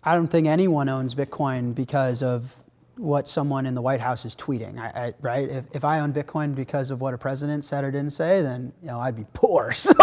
I don't think anyone owns Bitcoin because of what someone in the White House is tweeting, right? If I own Bitcoin because of what a president said or didn't say, then I'd be poor. So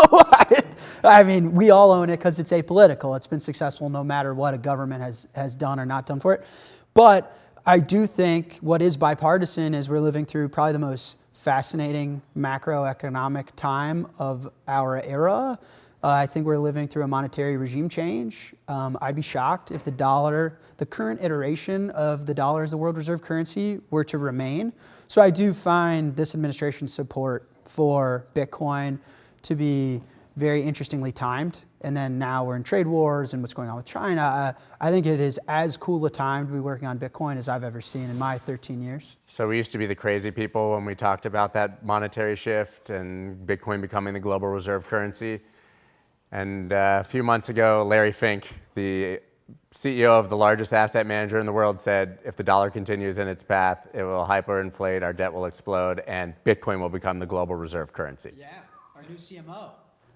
I mean, we all own it because it's apolitical. It's been successful no matter what a government has done or not done for it. But I do think what is bipartisan is we're living through probably the most fascinating macroeconomic time of our era. I think we're living through a monetary regime change. I'd be shocked if the current iteration of the dollar as the world reserve currency were to remain. So I do find this administration's support for Bitcoin to be very interestingly timed. And then now we're in trade wars and what's going on with China. I think it is as cool a time to be working on Bitcoin as I've ever seen in my 13 years. So we used to be the crazy people when we talked about that monetary shift and Bitcoin becoming the global reserve currency. And a few months ago, Larry Fink, the CEO of the largest asset manager in the world, said if the dollar continues in its path, it will hyperinflate, our debt will explode, and Bitcoin will become the global reserve currency. Yeah, our new CMO.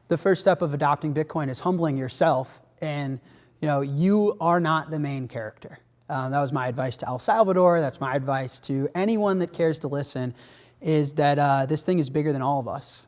The first step of adopting Bitcoin is humbling yourself, and you are not the main character. That was my advice to El Salvador. That's my advice to anyone that cares to listen, is that this thing is bigger than all of us.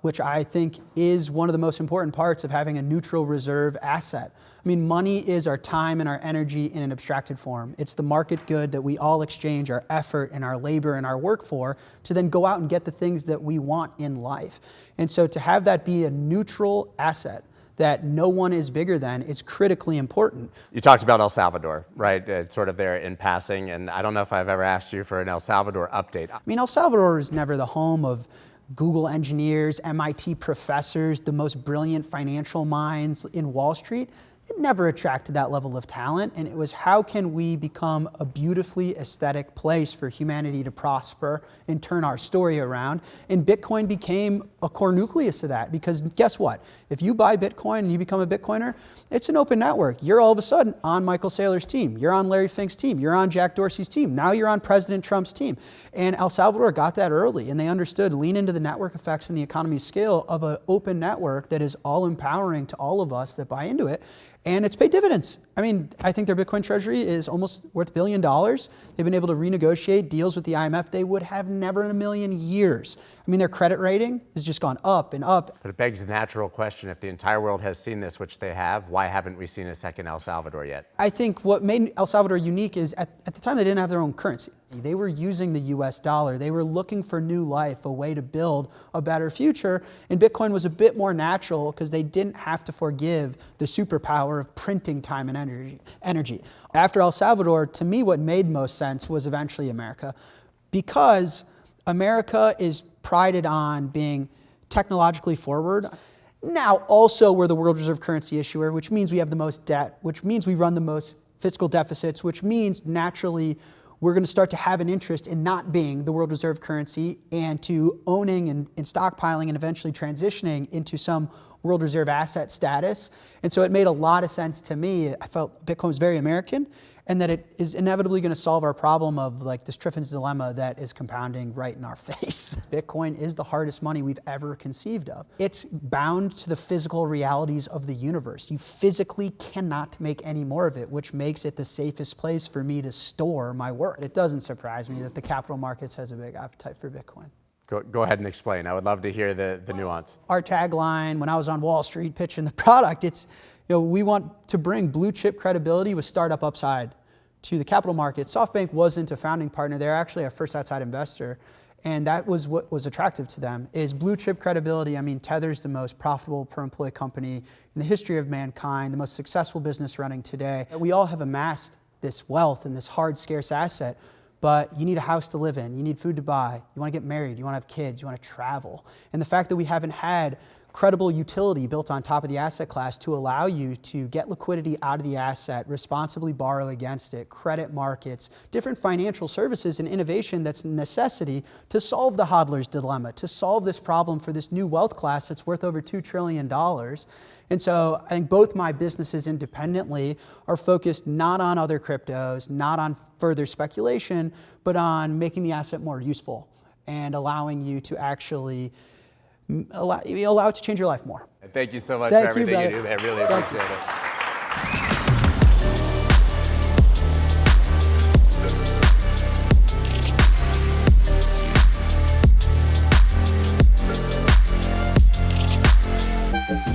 Which I think is one of the most important parts of having a neutral reserve asset. I mean, money is our time and our energy in an abstracted form. It's the market good that we all exchange our effort and our labor and our work for to then go out and get the things that we want in life. And so to have that be a neutral asset that no one is bigger than is critically important. You talked about El Salvador, right? It's sort of there in passing, and I don't know if I've ever asked you for an El Salvador update. I mean, El Salvador is never the home of Google engineers, MIT professors, the most brilliant financial minds in Wall Street. It never attracted that level of talent, and it was how can we become a beautifully aesthetic place for humanity to prosper and turn our story around. And Bitcoin became a core nucleus of that, because guess what? If you buy Bitcoin and you become a Bitcoiner, it's an open network. You're all of a sudden on Michael Saylor's team. You're on Larry Fink's team. You're on Jack Dorsey's team. Now you're on President Trump's team. And El Salvador got that early, and they understood lean into the network effects and the economy scale of an open network that is all empowering to all of us that buy into it. And it's paid dividends. I mean, I think their Bitcoin treasury is almost worth $1 billion. They've been able to renegotiate deals with the IMF they would have never in a million years. I mean, their credit rating has just gone up and up. But it begs the natural question, if the entire world has seen this, which they have, why haven't we seen a second El Salvador yet? I think what made El Salvador unique is at the time they didn't have their own currency. They were using the US dollar. They were looking for new life, a way to build a better future. And Bitcoin was a bit more natural because they didn't have to forgive the superpower of printing time and energy. After El Salvador, to me, what made most sense was eventually America, because America is prided on being technologically forward. Now, also, we're the world reserve currency issuer, which means we have the most debt, which means we run the most fiscal deficits, which means naturally we're going to start to have an interest in not being the world reserve currency and to owning and stockpiling and eventually transitioning into some world reserve asset status. And so it made a lot of sense to me. I felt Bitcoin was very American, and that it is inevitably going to solve our problem of like this Triffin's dilemma that is compounding right in our face. Bitcoin is the hardest money we've ever conceived of. It's bound to the physical realities of the universe. You physically cannot make any more of it, which makes it the safest place for me to store my work. It doesn't surprise me that the capital markets has a big appetite for Bitcoin. Go ahead and explain. I would love to hear the nuance. Our tagline when I was on Wall Street pitching the product, it's, we want to bring blue chip credibility with startup upside to the capital market. SoftBank wasn't a founding partner. They're actually our first outside investor. And that was what was attractive to them, is blue chip credibility. I mean, Tether's the most profitable per employee company in the history of mankind, the most successful business running today. We all have amassed this wealth and this hard, scarce asset, but you need a house to live in. You need food to buy. You want to get married. You want to have kids. You want to travel. And the fact that we haven't had credible utility built on top of the asset class to allow you to get liquidity out of the asset, responsibly borrow against it, credit markets, different financial services and innovation that's a necessity to solve the hodler's dilemma, to solve this problem for this new wealth class that's worth over $2 trillion. And so I think both my businesses independently are focused not on other cryptos, not on further speculation, but on making the asset more useful and allowing you to actually allow it to change your life more. Thank you so much for everything you do there. Really appreciate it. you.